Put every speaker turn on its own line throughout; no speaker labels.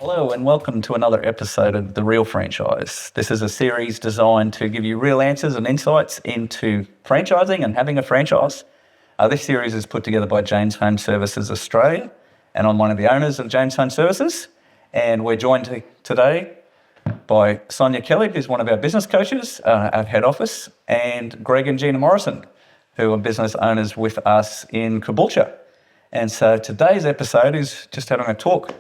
Hello and welcome to another episode of The Real Franchise. This is a series designed to give you real answers and insights into franchising and having a franchise. This series is put together by James Home Services Australia, and I'm one of the owners of James Home Services. And we're joined today by Sonia Kelly, who's one of our business coaches at head office, and Greg and Gina Morrison, who are business owners with us in Caboolture. And so today's episode is just having a talk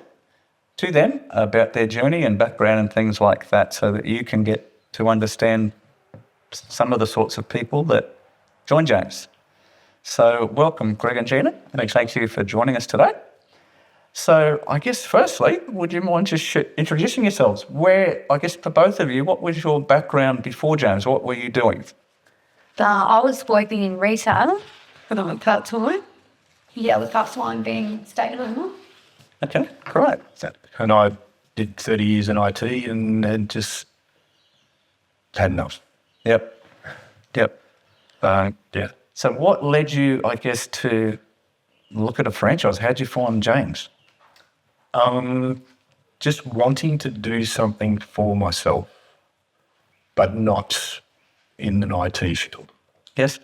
to them about their journey and background and things like that, so that you can get to understand some of the sorts of people that join James. So welcome, Greg and Gina, and thank you for joining us today. So I guess firstly, would you mind just introducing yourselves? I guess for both of you, what was your background before James? What were you doing?
I was working in retail for a part-time. Yeah, the first one being stay-at-home.
Okay, great.
And I did 30 years in IT and then just had enough.
Yep.
Yeah.
So what led you, I guess, to look at a franchise? How did you find James?
Just wanting to do something for myself, but not in an IT field.
Yes.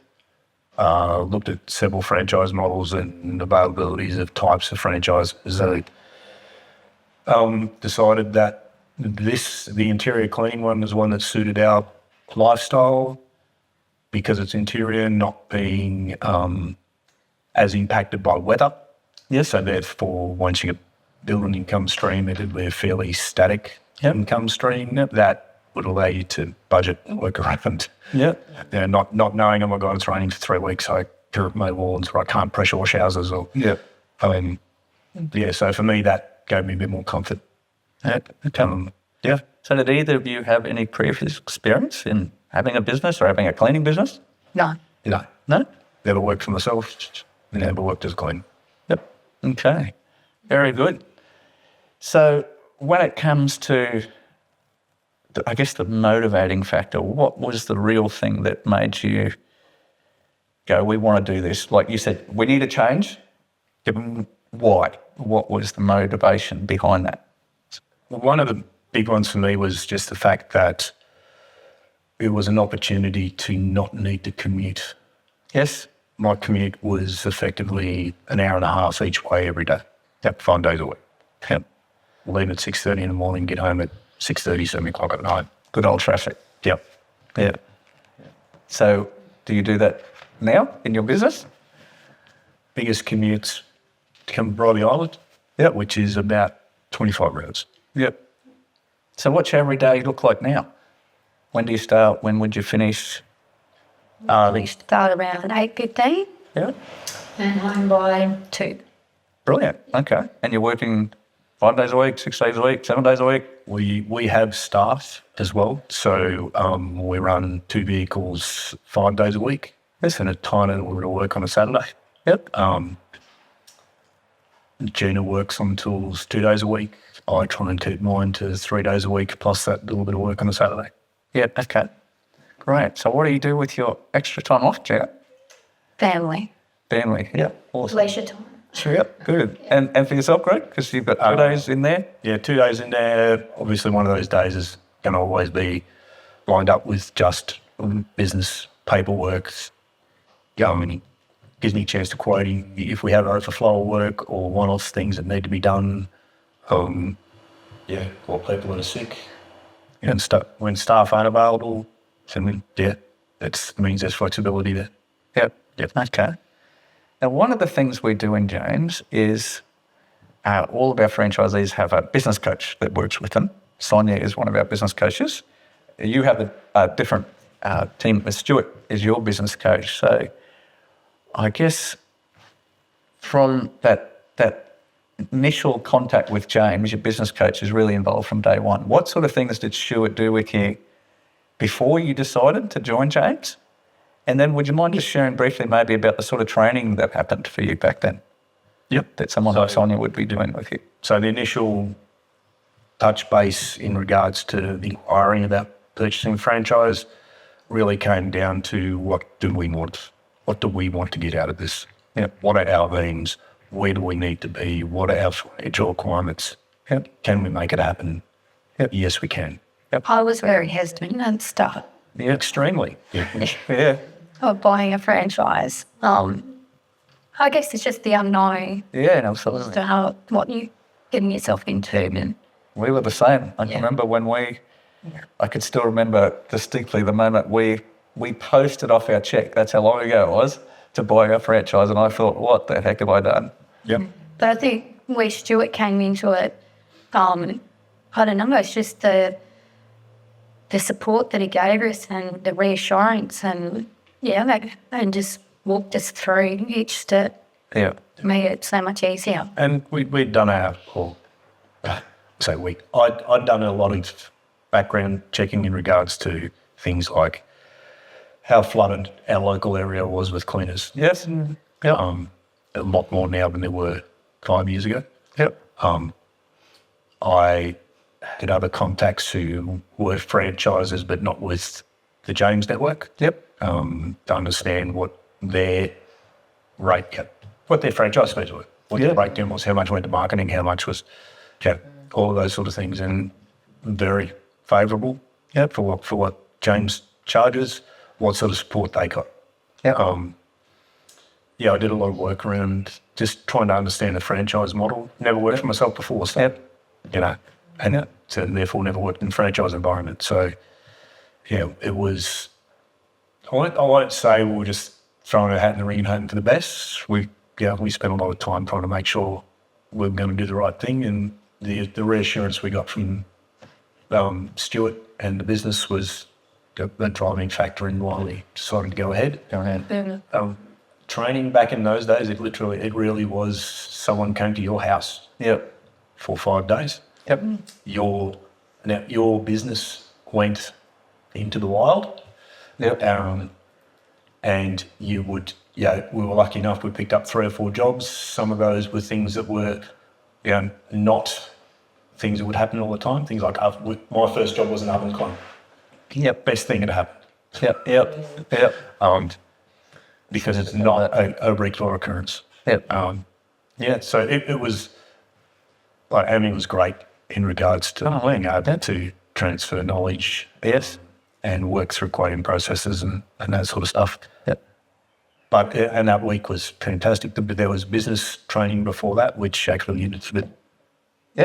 Looked at several franchise models and availabilities of types of franchises. Decided that the interior cleaning one was one that suited our lifestyle because it's interior, not being as impacted by weather.
Yes.
So therefore, once you build an income stream, it'd be a fairly static income stream that would allow you to budget and work around.
Yeah.
Yeah, not knowing, oh my God, it's raining for 3 weeks, so I can't mow lawns or I can't pressure wash houses. So for me, that gave me a bit more comfort.
Yeah. So did either of you have any previous experience in having a business or having a cleaning business?
No.
No?
Never worked for myself, never worked as a cleaner.
Yep. Okay. Very good. So when it comes to, I guess, the motivating factor, what was the real thing that made you go, we want to do this? Like you said, we need a change. Why? What was the motivation behind that?
Well, one of the big ones for me was just the fact that it was an opportunity to not need to commute.
Yes.
My commute was effectively an hour and a half each way every day. 5 days a week. Leave at 6:30 in the morning, get home at 6:30, 7 o'clock at night.
Good old traffic.
Yep.
Yeah. So do you do that now in your business?
Biggest commutes to come to Brightly Island, which is about 25 rounds.
Yep. So what's your every day look like now? When do you start? When would you finish?
We start around 8:15
Yeah.
and home by 2.
Brilliant. Okay. And you're working 5 days a week, 6 days a week, 7 days a week?
We have staff as well. So we run 2 vehicles 5 days a week.
Yes.
And a time that we're going to work on a Saturday.
Yep.
Gina works on tools 2 days a week. I try and keep mine to 3 days a week, plus that little bit of work on a Saturday.
Yeah, okay. Great. So what do you do with your extra time off, Gina?
Family.
Yeah. Awesome.
Leisure time.
Yep, good. And for yourself, Greg? Because you've got 2 days in there?
Yeah, 2 days in there. Obviously, one of those days is going to always be lined up with just business paperwork. Gives me a chance to quoting if we have overflow of work or one-off things that need to be done. Or people that are sick. And when staff aren't available, that means there's flexibility there.
Yep. Okay. Now, one of the things we do in James is all of our franchisees have a business coach that works with them. Sonia is one of our business coaches. You have a different team. Stuart is your business coach. So I guess from that initial contact with James, your business coach is really involved from day one. What sort of things did Stuart do with you before you decided to join James? And then would you mind just sharing briefly maybe about the sort of training that happened for you back then?
Yep.
That someone like Sonia would be doing with you.
So the initial touch base in regards to inquiring about purchasing a franchise really came down to what do we want? What do we want to get out of this? What are our aims? Where do we need to be? What are our financial requirements? Yep. Can we make it happen? Yep. Yes, we can.
I was very hesitant at the start
Yeah, extremely. Yeah.
of buying a franchise. I guess it's just the unknown
Yeah,
as
absolutely.
to what you're getting yourself into. And
We were the same. I
Yeah.
remember when I could still remember distinctly the moment we posted off our check, that's how long ago it was, to buy our franchise. And I thought, what the heck have I done?
Yep.
But I think where Stuart came into it, I don't know, it's just the support that he gave us and the reassurance and and just walked us through each step.
Yeah.
Made it so much easier.
And we'd done I'd done a lot of background checking in regards to things like how flooded our local area was with cleaners.
Yes.
A lot more now than there were 5 years ago.
Yep.
I had other contacts who were franchisers, but not with the James network.
Yep.
To understand what their what their franchise fees were, what the breakdown was, how much went to marketing, how much was, all of those sort of things, and very favourable. For what James charges, what sort of support they got. I did a lot of work around just trying to understand the franchise model. Never worked for myself before, so therefore never worked in a franchise environment. So it was. I won't say we were just throwing our hat in the ring and hoping for the best. We spent a lot of time trying to make sure we were going to do the right thing, and the reassurance we got from Stuart and the business was the driving factor in why we decided to go ahead. Training back in those days, it really was someone came to your house. For 5 days. Your business went into the wild. And you would, we were lucky enough, we picked up 3 or 4 jobs. Some of those were things that were, not things that would happen all the time. Things like, my first job was an oven cleaner. Best thing that happened. Because it's not a regular occurrence. So it was, like, Amy was great in regards to being able to transfer knowledge. And work through quoting processes and that sort of stuff. But and that week was fantastic. But there was business training before that, which actually needed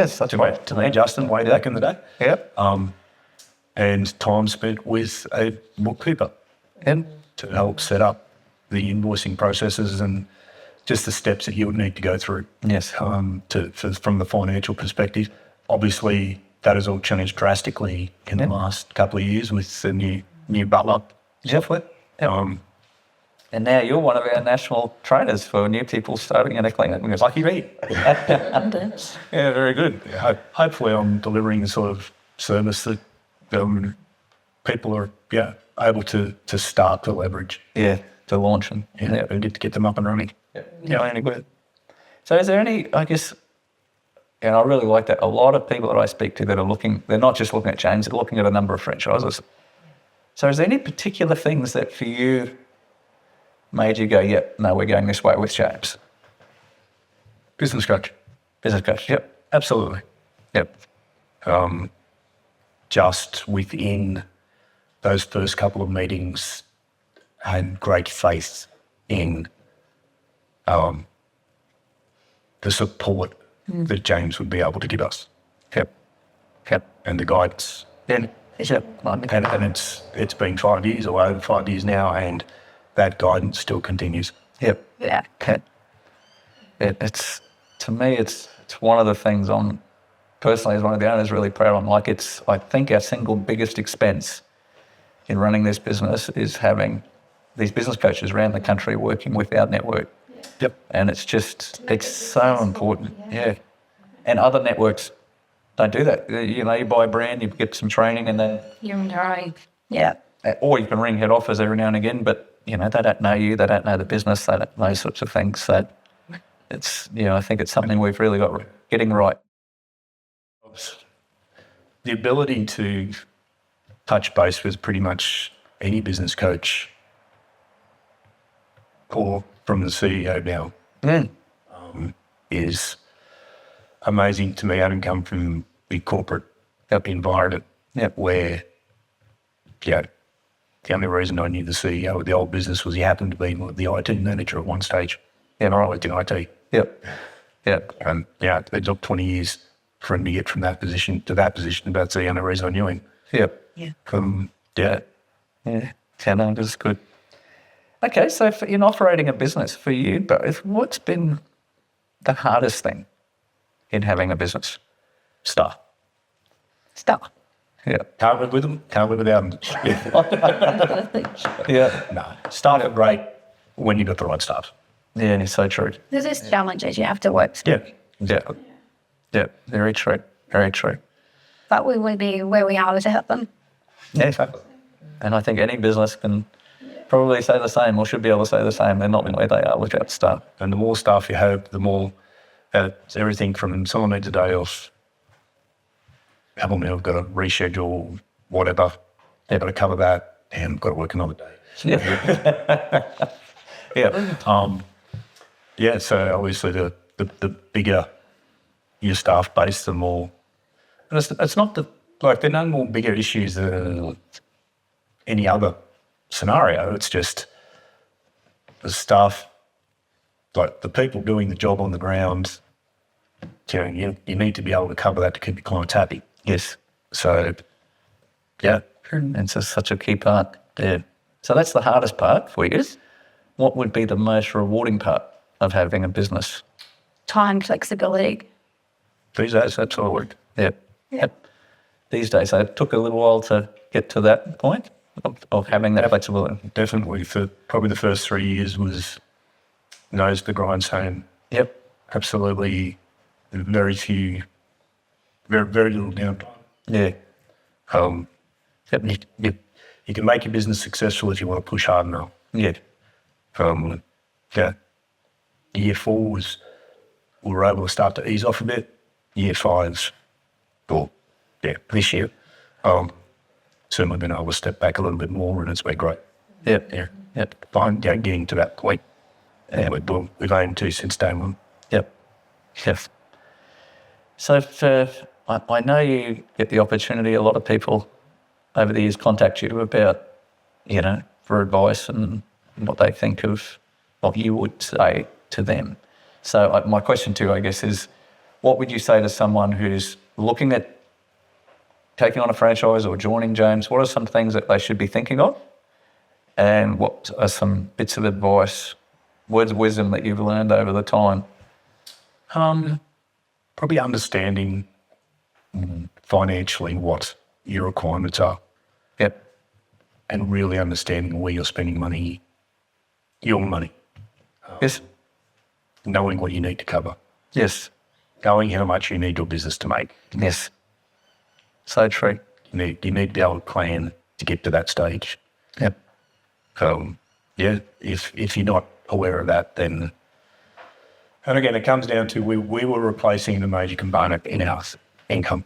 Such a way
to me, Justin, way back in the day. And time spent with a bookkeeper to help set up the invoicing processes and just the steps that you would need to go through. From the financial perspective, obviously. That has all changed drastically in the last couple of years with the new butler.
And now you're one of our national trainers for new people starting in a clinic. Lucky me.
Very good. Hopefully I'm delivering the sort of service that people are able to start to leverage.
To launch and
to get them up and running.
So is there any, I guess, and I really like that, a lot of people that I speak to that are looking, they're not just looking at James, they're looking at a number of franchises. So is there any particular things that for you made you go, we're going this way with James?
Business coach. Absolutely. Just within those first couple of meetings, I had great faith in the support that James would be able to give us. And the guidance. And it's been 5 years or over 5 years now, and that guidance still continues.
It's, to me, it's one of the things personally as one of the owners really proud of. Like, I think our single biggest expense in running this business is having these business coaches around the country working with our network. And it's so important. And other networks don't do that. You buy a brand, you get some training, and then
You're on your own.
Or you can ring head office every now and again, but they don't know you, they don't know the business, they don't know those sorts of things. So it's, I think it's something we've really got getting right.
The ability to touch base with pretty much any business coach or from the CEO now is amazing to me, having come from the corporate environment where, the only reason I knew the CEO of the old business was he happened to be the IT manager at one stage. And I worked in IT.
Yep.
And it took 20 years for him to get from that position to that position. That's the only reason I knew him.
Yep.
Yeah.
Yeah, no, that's good. Okay, so in operating a business for you both, what's been the hardest thing in having a business?
Staff.
Stop.
Yeah.
Can't live with them. Can't live without them.
Yeah.
No. Staff are great when you've got the right staff.
Yeah, and it's so true.
There's just challenges you have to work through.
Yeah. Very true. Very true.
But we would be where we are without them.
Yeah, exactly. And I think any business can probably say the same, or should be able to say the same. They're not where they are without staff.
And the more staff you have, the more it's everything from someone needs a day off. I've got to reschedule whatever. I've got to cover that, and I've got to work another day.
Yeah.
So obviously the bigger your staff base, the more. And it's not there are no more bigger issues than any other scenario. It's just the staff, like the people doing the job on the ground. You need to be able to cover that to keep your clients happy.
Yes.
So,
And it's such a key part there. So that's the hardest part for you. What would be the most rewarding part of having a business?
Time flexibility.
these days that's all worked.
Yep. These days, it took a little while to get to that point of having that flexibility.
Definitely for probably the first 3 years was nose to the grindstone.
Yep.
Absolutely very few, very little downtime.
Yeah.
You can make your business successful if you want to push hard enough.
Yeah.
Year 4 was, we were able to start to ease off a bit. Year 5's, this year, certainly been able to step back a little bit more, and it's been great.
Yep.
Fine, getting to that point. And we've aimed to since day one.
Yep. So I know you get the opportunity, a lot of people over the years contact you about, for advice and what they think of what you would say to them. So my question to you, I guess, is what would you say to someone who's looking at taking on a franchise or joining James? What are some things that they should be thinking of? And what are some bits of advice, words of wisdom that you've learned over the time?
Probably understanding financially what your requirements are.
Yep.
And really understanding where you're spending money, your money.
Yes.
Knowing what you need to cover.
Yes.
Knowing how much you need your business to make.
Yes. So true.
You need to be able to plan to get to that stage.
Yep.
If you're not aware of that, then... And again, it comes down to we were replacing the major component in our income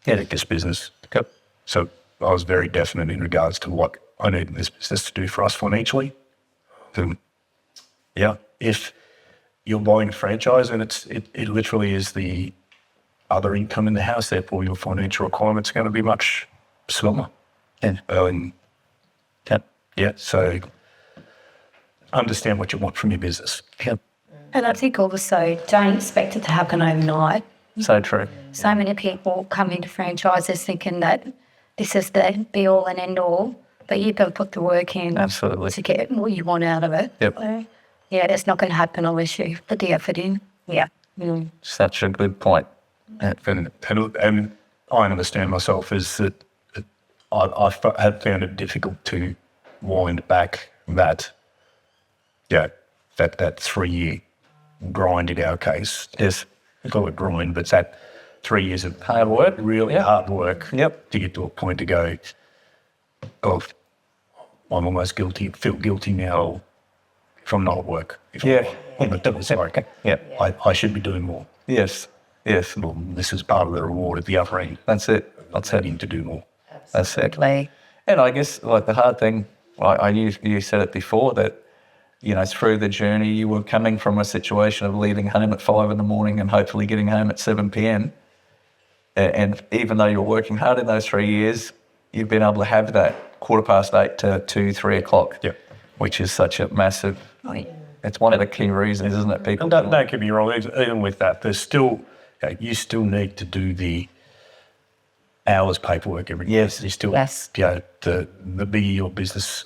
in this business.
Yep.
So I was very definite in regards to what I needed this business to do for us financially. If you're buying a franchise and it literally is the other income in the house, therefore your financial requirements are going to be much slimmer. So understand what you want from your business.
Yep.
And I think also don't expect it to happen overnight.
So true.
So many people come into franchises thinking that this is the be all and end all, but you've got to put the work in
Absolutely.
to get what you want out of it.
Yep.
So, that's not going to happen unless you put the effort in. Yeah. Mm.
Such a good point.
And I understand myself is that I have found it difficult to wind back that 3-year grind in our case.
Yes.
I call it grind, but it's that 3 years of
Hard work.
really hard work
Yep.
to get to a point to go, I'm almost guilty, feel guilty now if I'm not at work. Sorry.
Yep.
I should be doing more.
Yes. Yes.
Well, this is part of the reward at the other end.
That's it. That's it.
Needing to do more.
That's it.
Play.
And I guess like the hard thing, you said it before, that through the journey, you were coming from a situation of leaving home at 5 a.m. and hopefully getting home at 7 p.m. And even though you're working hard in those 3 years, you've been able to have that 8:15 to 2, 3 o'clock,
Yep.
which is such a massive. It's one of the key reasons, isn't it? People
And don't get me wrong, even with that, there's still, you still need to do the hours paperwork every day.
Yes.
You still,
Yes.
the bigger your business,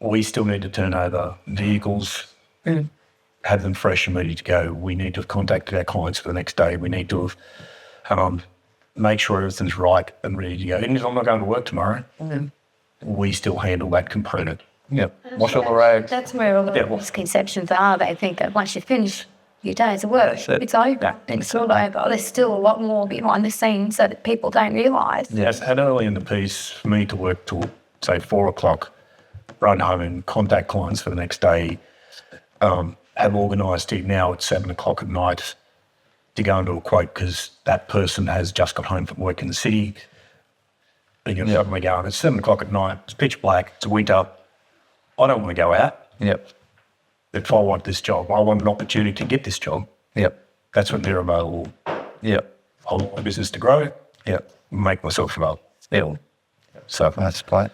we still need to turn over vehicles, have them fresh and ready to go. We need to have contacted our clients for the next day. We need to have make sure everything's right and ready to go. Even if I'm not going to work tomorrow, we still handle that component.
Yep. Wash all the rags.
That's where all the misconceptions are. They think that once you finish your days of work,
That's it.
it's over. It's all over. There's still a lot more behind the scenes that people don't realise.
Yes, and early in the piece, for me to work till, say, 4 o'clock, run home and contact clients for the next day, have organised it now at 7 o'clock at night to go into a quote because that person has just got home from work in the city. And you're suddenly going, it's 7 o'clock at night, it's pitch black, it's winter, I don't want to go out.
Yep.
If I want this job, I want an opportunity to get this job.
Yep.
That's when they're available.
Yep.
I want my business to grow,
Yep.
make myself available.
Still.
So
That's play.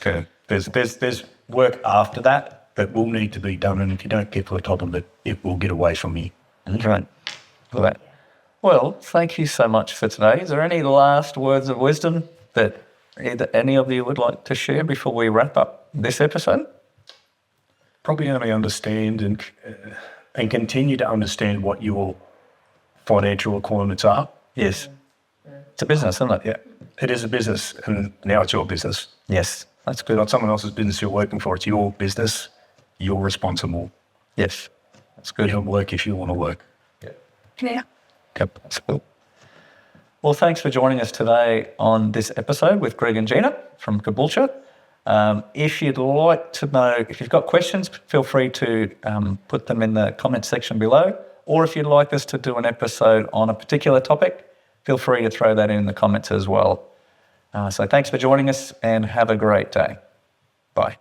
okay. There's work after that will need to be done, and if you don't get to the top of it, it will get away from you.
That's right. Right. Well, thank you so much for today. Is there any last words of wisdom that either any of you would like to share before we wrap up this episode?
Probably only understand and continue to understand what your financial requirements are.
Yes. It's a business, isn't it?
Yeah, it is a business, and now it's your business.
Yes. That's
It's
good.
not someone else's business you're working for. It's your business. You're responsible.
Yes. That's
You
good.
don't work if you want to work.
Yeah.
Yep. That's cool. Well, thanks for joining us today on this episode with Greg and Gina from Caboolture. If you'd like to know, if you've got questions, feel free to put them in the comment section below. Or if you'd like us to do an episode on a particular topic, feel free to throw that in the comments as well. So thanks for joining us and have a great day. Bye.